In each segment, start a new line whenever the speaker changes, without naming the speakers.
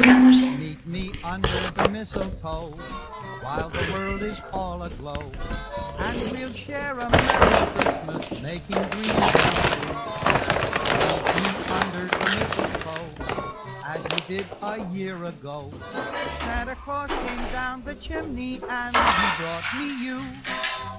Viens manger.
Meet me under the mistletoe while the world is all aglow, and we'll share a merry Christmas, making dreams come true. Meet me under the mistletoe as we did a year ago. Santa Claus came down the chimney and he brought me you.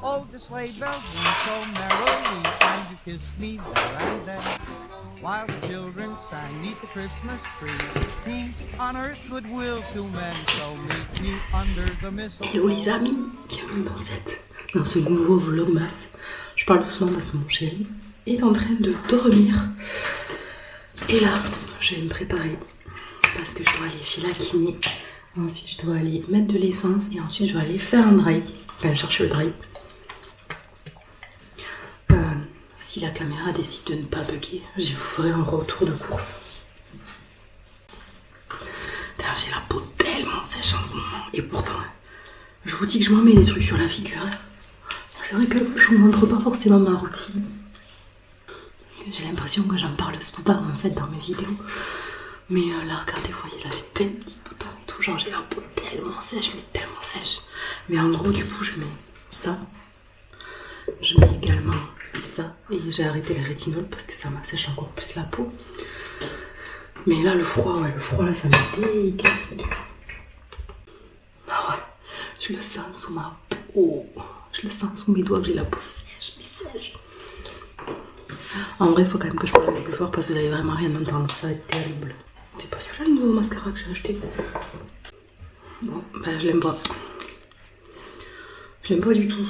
Oh, the sleigh bells ring so merrily, and you kissed me there and then, while the children sang 'neath the Christmas tree. Peace on earth, goodwill to men, so meet me under the mistletoe.
Hello les amis, bienvenue dans ce nouveau vlogmas. Je parle doucement parce que mon chéri est en train de dormir. Et là, je vais me préparer parce que je dois aller chez la kiné. Ensuite, je dois aller mettre de l'essence et ensuite je vais aller faire un dry. Enfin, chercher le dry. Si la caméra décide de ne pas bugger, je vous ferai un retour de course. J'ai la peau tellement sèche en ce moment. Et pourtant, je vous dis que je m'en mets des trucs sur la figure. C'est vrai que je vous montre pas forcément ma routine. J'ai l'impression que j'en parle souvent en fait dans mes vidéos. Mais là, regardez, vous voyez, là j'ai plein de petits boutons et tout. Genre j'ai la peau tellement sèche, mais tellement sèche. Mais en gros, du coup, je mets ça. Je mets également ça. Et j'ai arrêté le rétinol parce que ça m'assèche encore plus la peau. Mais là, le froid là, ça me dégueule. Ah ouais, je le sens sous ma peau. Je le sens sous mes doigts que j'ai la peau sèche, mais sèche. En vrai, il faut quand même que je parle un peu plus fort parce que vous n'allez vraiment rien entendre. Ça va être terrible. C'est pas ça là le nouveau mascara que j'ai acheté. Bon, ben je l'aime pas. Je l'aime pas du tout.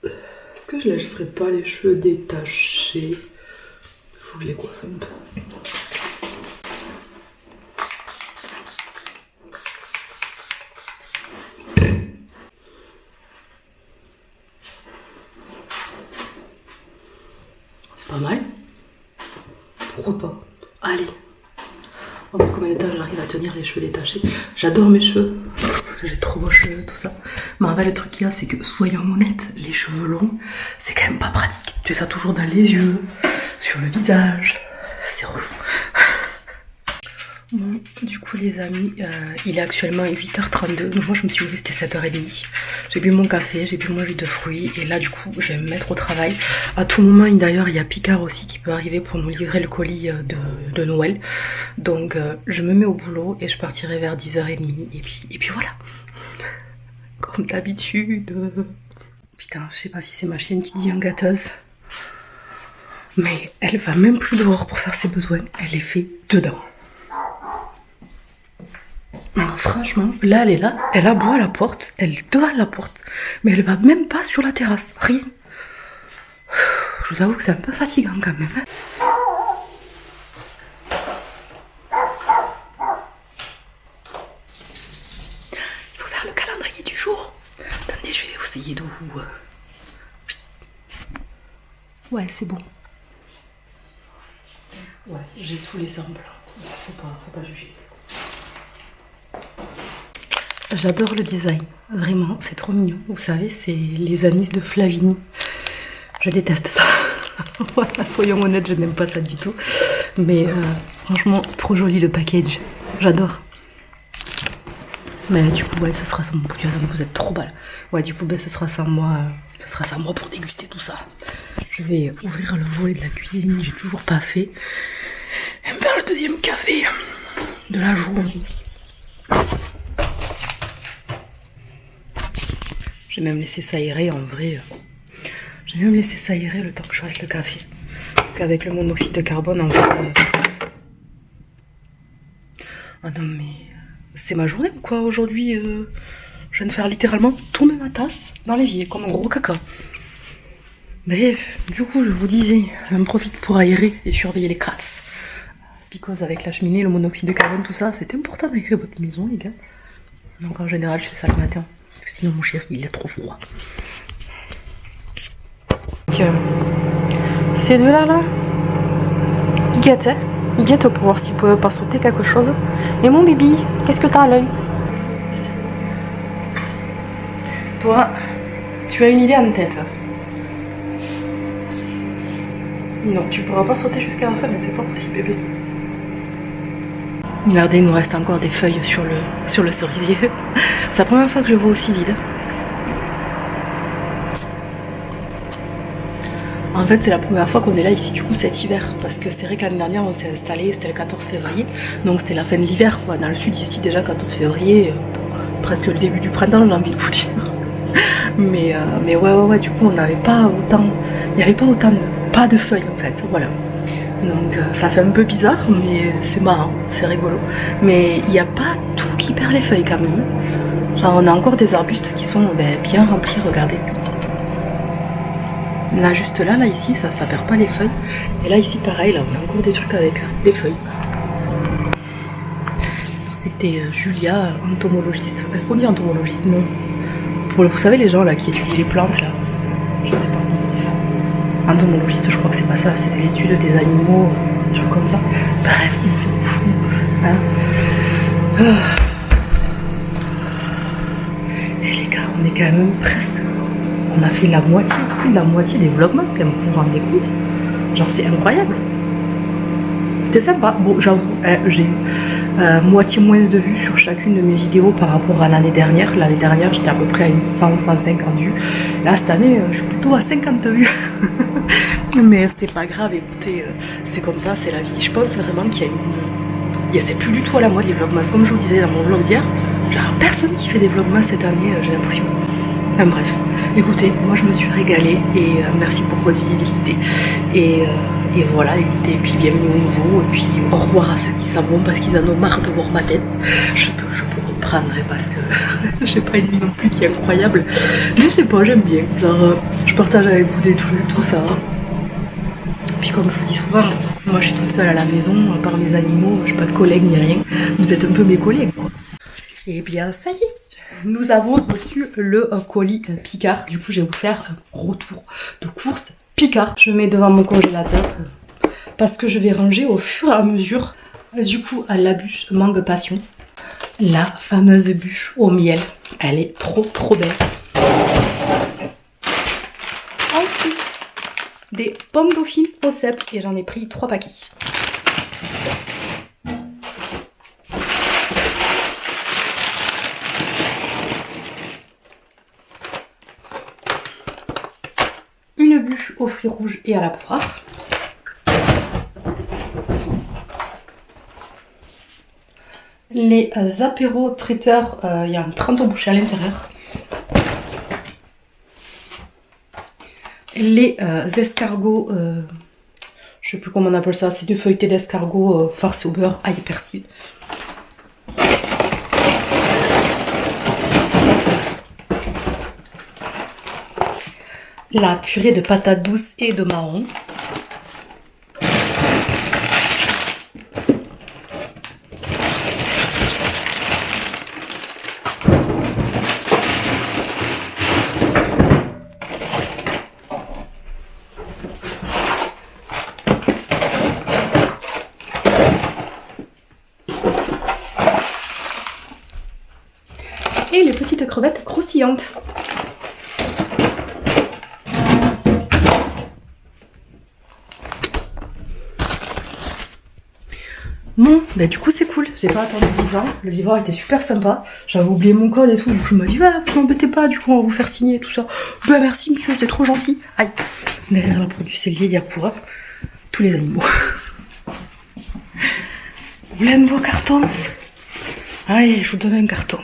Est-ce que je laisserai pas les cheveux détachés? Faut que je les coiffe un peu. C'est pas mal. Pourquoi pas? Allez. On va voir combien de temps j'arrive à tenir les cheveux détachés. J'adore mes cheveux. J'ai trop beaux cheveux, tout ça. Mais en fait, le truc qu'il y a, c'est que, soyons honnêtes, les cheveux longs, c'est quand même pas pratique. Tu as ça toujours dans les yeux, sur le visage. C'est relou. Bon, du coup, les amis, il est actuellement 8h32. Donc moi, je me suis levée, c'était 7h30. J'ai bu mon café, j'ai bu mon jus de fruits. Et là, du coup, je vais me mettre au travail. À tout moment, d'ailleurs, il y a Picard aussi qui peut arriver pour nous livrer le colis de Noël. Donc, je me mets au boulot et je partirai vers 10h30. Et puis voilà. Comme d'habitude. Putain, je sais pas si c'est ma chienne qui dit en gâteuse. Mais elle va même plus dehors pour faire ses besoins. Elle les fait dedans. Alors franchement, là elle est là, elle aboie à la porte, elle est devant la porte, mais elle va même pas sur la terrasse, rien. Je vous avoue que c'est un peu fatigant quand même. Il faut faire le calendrier du jour. Attendez, je vais essayer de vous... Ouais, c'est bon. Ouais, j'ai tout laissé en blanc. Faut pas juger. J'adore le design, vraiment, c'est trop mignon. Vous savez, c'est les anis de Flavini. Je déteste ça. Voilà, soyons honnêtes, je n'aime pas ça du tout. Mais franchement, trop joli le package. J'adore. Mais du coup, ouais, ce sera sans moi. Vous êtes trop belle. Ouais, du coup, ben, ce sera sans moi. Ce sera sans moi pour déguster tout ça. Je vais ouvrir le volet de la cuisine. J'ai toujours pas fait. Et me faire le deuxième café de la journée. J'ai même laissé s'aérer en vrai. J'ai même laissé s'aérer le temps que je fasse le café. Parce qu'avec le monoxyde de carbone, en fait... Ah non mais... C'est ma journée ou quoi aujourd'hui je viens de faire littéralement tomber ma tasse dans l'évier, comme un gros caca. Bref, du coup je vous disais, j'en profite pour aérer et surveiller les crasses. Because avec la cheminée, le monoxyde de carbone, tout ça, c'est important d'aérer votre maison les gars. Donc en général je fais ça le matin. Parce que sinon mon chéri il est trop froid. Ces deux là ils guettent, hein. Ils guettent pour voir s'ils peuvent pas sauter quelque chose. Et mon bibi, qu'est-ce que t'as à l'œil? Toi, tu as une idée en tête. Non, tu pourras pas sauter jusqu'à la fin, mais c'est pas possible bébé. Regardez, il nous reste encore des feuilles sur le cerisier. C'est la première fois que je le vois aussi vide. En fait, c'est la première fois qu'on est là ici du coup cet hiver, parce que c'est vrai que l'année dernière on s'est installé, c'était le 14 février, donc c'était la fin de l'hiver quoi. Dans le sud ici déjà 14 février, presque le début du printemps j'ai envie de vous dire. Mais ouais, du coup on n'avait pas autant, il n'y avait pas autant pas de feuilles en fait, voilà. Donc ça fait un peu bizarre, mais c'est marrant, c'est rigolo. Mais il n'y a pas tout qui perd les feuilles quand même. Genre on a encore des arbustes qui sont bien remplis, regardez. Là juste là ici ça perd pas les feuilles. Et là ici pareil, là on a encore des trucs avec des feuilles. C'était Julia, entomologiste. Est-ce qu'on dit entomologiste? Non. Vous savez les gens là qui étudient les plantes là. Je sais pas comment on dit ça. Entomologiste, je crois que c'est pas ça, c'est l'étude des animaux, des trucs comme ça. Bref, on s'en fout. Hein. Et les gars, on est quand même presque... On a fait la moitié, plus de la moitié des vlogmas, quand même, vous vous rendez compte? Genre, c'est incroyable. C'était sympa. Bon, j'avoue, j'ai eu moitié moins de vues sur chacune de mes vidéos par rapport à l'année dernière. L'année dernière, j'étais à peu près à une 100-150 vues. Là, cette année, je suis plutôt à 50 vues. Mais c'est pas grave, écoutez, c'est comme ça, c'est la vie. Je pense vraiment qu'il y a une... C'est plus du tout à la mode les vlogmas. Comme je vous disais dans mon vlog d'hier, genre personne qui fait des vlogmas cette année, j'ai l'impression. Enfin bref, écoutez, moi je me suis régalée et merci pour votre fidélité. Et voilà, écoutez, et puis bienvenue au nouveau, et puis au revoir à ceux qui s'en vont parce qu'ils en ont marre de voir ma tête. Je peux comprendre parce que j'ai pas une vie non plus qui est incroyable. Mais je sais pas, j'aime bien. Genre, je partage avec vous des trucs, tout ça. Puis comme je vous dis souvent, moi je suis toute seule à la maison, à part mes animaux, j'ai pas de collègues ni rien. Vous êtes un peu mes collègues quoi. Et bien ça y est, nous avons reçu le colis Picard. Du coup je vais vous faire un retour de course Picard. Je mets devant mon congélateur parce que je vais ranger au fur et à mesure. Du coup à la bûche mangue passion. La fameuse bûche au miel. Elle est trop belle. Ensuite, des pommes dauphines au cèpe et j'en ai pris 3 paquets. Une bûche aux fruits rouges et à la poire. Les apéros traiteurs, il y a un 30 au boucher à l'intérieur. Les escargots, je sais plus comment on appelle ça, c'est du feuilleté d'escargot farci au beurre, ail et persil. La purée de patates douces et de marron. Et les petites crevettes croustillantes. Bon, bah du coup c'est cool, j'ai pas attendu 10 ans, le livreur était super sympa, j'avais oublié mon code et tout, du coup je me dis bah vous embêtez pas, du coup on va vous faire signer et tout ça. Bah merci monsieur, c'est trop gentil. Aïe, derrière la produit c'est lié, il y a pour tous les animaux. Vous voulez un nouveau carton? Allez, je vous donne un carton.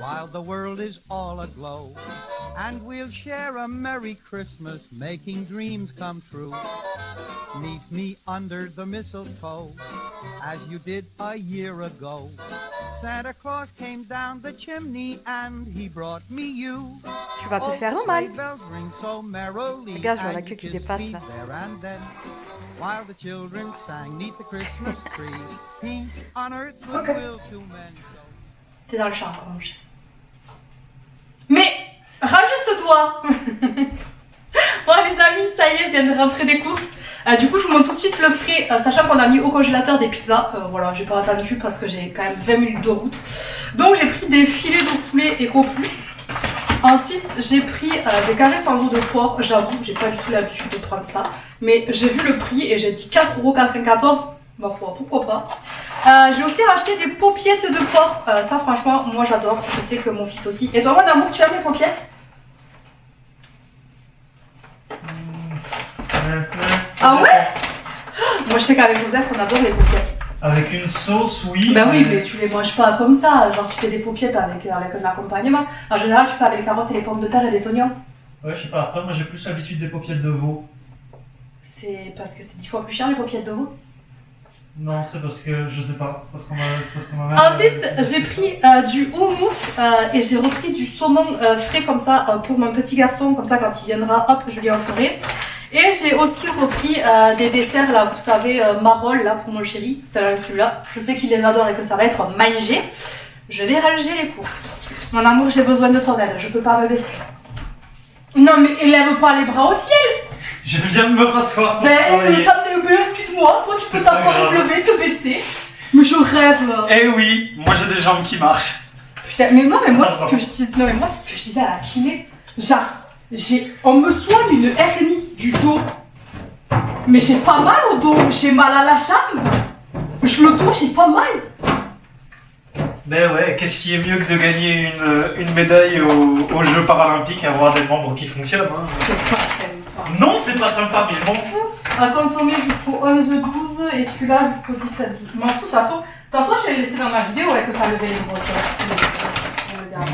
While the world is all aglow, and we'll share a merry Christmas, making dreams come true. Meet me under the mistletoe, as you did a year ago. Santa Claus came down the chimney and he brought me you.
Tu vas te faire un mal.
Regarde,
je vois la queue qui dépasse là.
While the children sang 'neath the Christmas tree, peace on earth, goodwill to men.
T'es dans le champ, mon chien. Mais rajuste-toi. Bon les amis, ça y est, je viens de rentrer des courses. Du coup je vous montre tout de suite le frais, sachant qu'on a mis au congélateur des pizzas. Voilà, j'ai pas attendu parce que j'ai quand même 20 minutes de route. Donc j'ai pris des filets de poulet Eco Plus. Ensuite j'ai pris des carrés sans eau de porc. J'avoue, j'ai pas du tout l'habitude de prendre ça. Mais j'ai vu le prix et j'ai dit 4,94 €. Ma foi, pourquoi pas. J'ai aussi racheté des paupiettes de porc. Ça, franchement, moi j'adore. Je sais que mon fils aussi. Et toi, mon amour, tu aimes les paupiettes? Ah ouais? Moi, je sais qu'avec Joseph, on adore les paupiettes.
Avec une sauce, oui.
Bah oui, mais tu les manges pas comme ça. Genre, tu fais des paupiettes avec un accompagnement. En général, tu fais avec les carottes et les pommes de terre et des oignons.
Ouais, je sais pas. Après, moi, j'ai plus l'habitude des paupiettes de veau.
C'est parce que c'est 10 fois plus cher les paupiettes de veau.
Non, c'est parce que je sais pas. C'est parce qu'on m'a mère.
Ensuite, j'ai pris du houmous et j'ai repris du saumon frais comme ça pour mon petit garçon. Comme ça, quand il viendra, hop, je lui en ferai. Et j'ai aussi repris des desserts là, vous savez, marolles là pour mon chéri. Celui-là, je sais qu'il les adore et que ça va être magnifique. Je vais ranger les courses. Mon amour, j'ai besoin de ton aide, je peux pas me baisser. Non mais élève pas les bras au ciel.
Je viens de me rasseoir.
Mais excuse-moi, toi tu peux t'asseoir et te lever, te baisser. Mais je rêve.
Eh oui, moi j'ai des jambes qui marchent.
Putain, mais non mais moi c'est ce que je dis. Non mais moi c'est ce que je disais à la kiné. Genre, on me soigne une hernie du dos. Mais j'ai pas mal au dos, j'ai mal à la jambe. Le dos, j'ai pas mal.
Ben ouais, qu'est-ce qui est mieux que de gagner une médaille aux Jeux Paralympiques et avoir des membres qui fonctionnent, hein.
C'est pas sympa.
Non, c'est pas sympa, mais je m'en fous.
À consommer jusqu'au 11-12 et celui-là jusqu'au 17-12. Je m'en fous, de toute façon, je l'ai laissé dans ma vidéo avec que ça levait les grosses.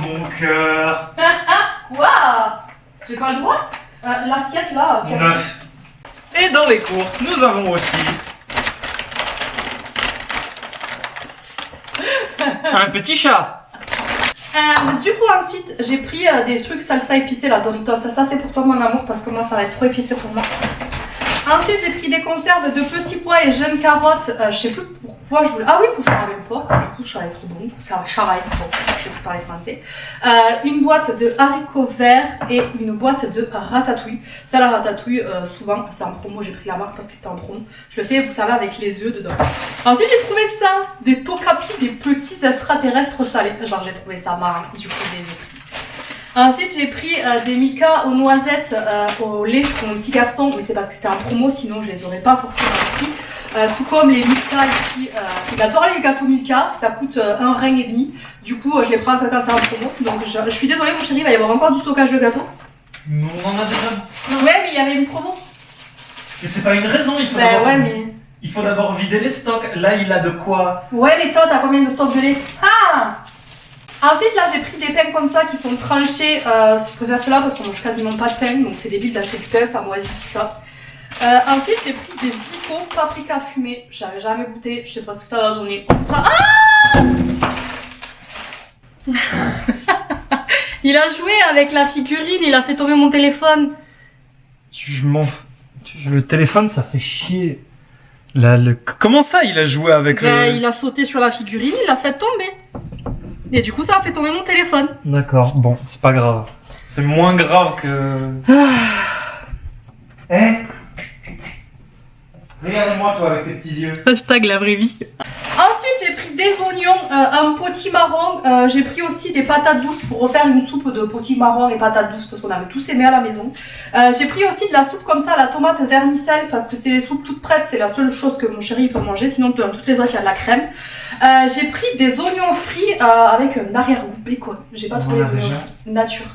Mon cœur.
Quoi? J'ai pas le droit? L'assiette là,
9. Et dans les courses, nous avons aussi un petit chat.
Du coup ensuite j'ai pris des trucs salsa épicée la Doritos. Ça c'est pour toi mon amour parce que moi ça va être trop épicé pour moi. Ensuite j'ai pris des conserves de petits pois et jeunes carottes. Je sais plus pourquoi je voulais. Ah oui, pour faire avec le porc. Du coup ça va être bon. Ça va être bon. Je sais plus parler français. Une boîte de haricots verts et une boîte de ratatouille. Ça la ratatouille souvent c'est en promo. J'ai pris la marque parce que c'était en promo. Je le fais vous savez avec les œufs dedans. Ensuite j'ai trouvé ça. Des tokapi, des petits extraterrestres salés. Genre j'ai trouvé ça marrant. Du coup je les ai pris. Ensuite j'ai pris des Mika aux noisettes au lait pour mon petit garçon, mais c'est parce que c'était en promo, sinon je les aurais pas forcément pris. Tout comme les Milka ici, il adore les gâteaux Milka, ça coûte 1 rein et demi. Du coup je les prends quand c'est en promo. Donc je suis désolée mon chéri, il va y avoir encore du stockage de gâteaux.
Nous on en a déjà.
Ouais mais il y avait une promo.
Mais c'est pas une raison, il faut d'abord vider les stocks. Là il a de quoi.
Ouais mais toi t'as combien de stocks de lait? Ah! Ensuite là j'ai pris des pains comme ça qui sont tranchés, je préfère ceux-là parce qu'on mange quasiment pas de pain, donc c'est débile d'acheter du pain, ça moisit tout ça. Ensuite j'ai pris des Vico paprika fumé, j'avais jamais goûté, je sais pas ce que ça va donner. Ah il a joué avec la figurine, il a fait tomber mon téléphone.
Je m'en fous. Le téléphone ça fait chier. Comment ça il a joué avec
Il a sauté sur la figurine, il l'a fait tomber. Et du coup ça a fait tomber mon téléphone.
D'accord, bon, c'est pas grave. C'est moins grave que... Regarde-moi toi avec tes petits yeux.
Hashtag la vraie vie. Ensuite j'ai pris des oignons, un potimarron, j'ai pris aussi des patates douces pour refaire une soupe de potimarron et patates douces parce qu'on avait tous aimé à la maison. J'ai pris aussi de la soupe comme ça, la tomate vermicelle parce que c'est les soupes toutes prêtes, c'est la seule chose que mon chéri peut manger, sinon dans toutes les autres il y a de la crème. J'ai pris des oignons frits avec un arrière-goût bacon, j'ai pas trouvé les oignons frits, nature.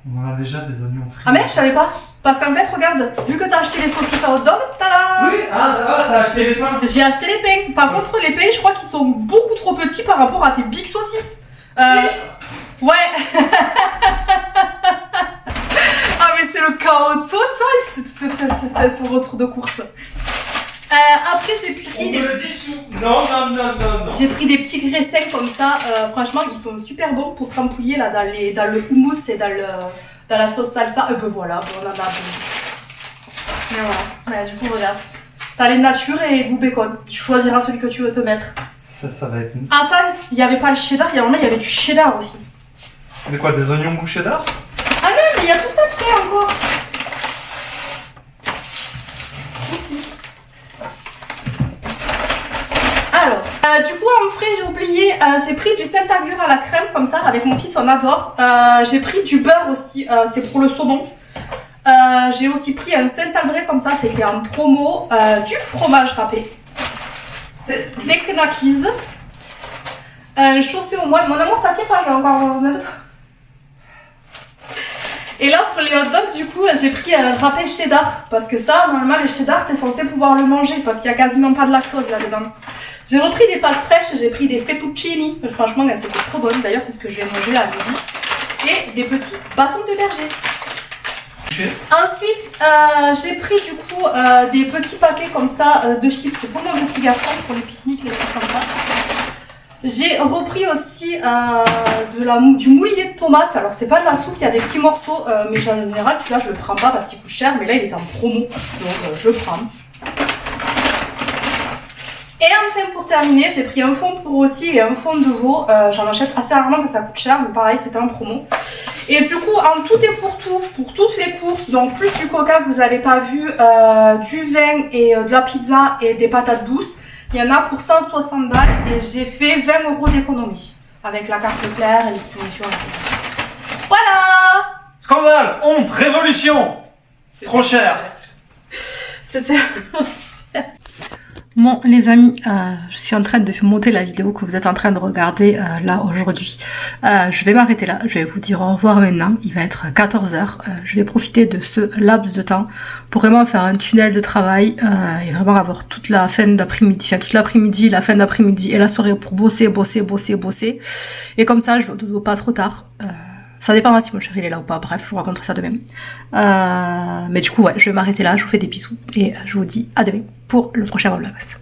On a déjà des oignons frits.
Ah mais je savais pas. Parce qu'en fait, regarde, vu que t'as acheté les saucisses à hot dog, tada!
Oui, t'as acheté les pains.
J'ai acheté les pains. Par contre, les pains, je crois qu'ils sont beaucoup trop petits par rapport à tes big saucisses. Ouais. Ah mais c'est le chaos total, c'est son retour de course. Après j'ai pris des...
Non.
J'ai pris des petits graissins comme ça, franchement ils sont super bons pour trempouiller là dans le houmous et dans la sauce salsa. Ben voilà, on en a bon. Mais voilà, du coup regarde. T'as les nature et goût bacon. Tu choisiras celui que tu veux te mettre.
Ça va être...
Attends, il n'y avait pas le cheddar, il y avait du cheddar aussi.
Mais quoi, des oignons goût cheddar?
Ah non, mais il y a tout ça de frais encore. Ici. Alors, du coup en frais j'ai oublié, j'ai pris du Saint-Agur à la crème comme ça, avec mon fils on adore. J'ai pris du beurre aussi, c'est pour le saumon. J'ai aussi pris un Saint-André comme ça, c'était en promo, du fromage râpé. des knackies, un chaussé au moine. Mon amour, t'as assez faim, j'ai encore un autre. Et là, pour les hot dogs, du coup, j'ai pris un râpé cheddar. Parce que ça, normalement, le cheddar, t'es censé pouvoir le manger. Parce qu'il y a quasiment pas de lactose là-dedans. J'ai repris des pâtes fraîches, j'ai pris des fettuccini. Franchement, elles étaient trop bonnes. D'ailleurs, c'est ce que je vais manger à midi. Et des petits bâtons de berger. Ensuite, j'ai pris du coup des petits paquets comme ça de chips. C'est pour mon petit garçon, pour les pique-niques, les trucs comme ça. J'ai repris aussi du moulinet de tomates. Alors c'est pas de la soupe, il y a des petits morceaux, mais en général celui-là je le prends pas parce qu'il coûte cher, mais là il est en promo, donc je prends. Et enfin pour terminer, j'ai pris un fond pour rôti et un fond de veau. J'en achète assez rarement parce que ça coûte cher, mais pareil c'était en promo. Et du coup en tout et pour tout, pour toutes les courses, donc plus du coca que vous avez pas vu, du vin et de la pizza et des patates douces. Il y en a pour 160 balles et j'ai fait 20 € d'économie avec la carte claire et les promotions. Voilà.
Scandale, honte, révolution. C'est trop cher.
C'était Bon les amis, je suis en train de monter la vidéo que vous êtes en train de regarder là aujourd'hui. Je vais m'arrêter là, je vais vous dire au revoir maintenant, il va être 14 h. Je vais profiter de ce laps de temps pour vraiment faire un tunnel de travail et vraiment avoir toute la fin d'après-midi, enfin toute l'après-midi, la fin d'après-midi et la soirée pour bosser. Et comme ça je vais au dodo pas trop tard. Ça dépendra si mon chéri il est là ou pas, bref je vous raconterai ça demain. Mais du coup ouais, je vais m'arrêter là, je vous fais des bisous et je vous dis à demain pour le prochain vlogmas.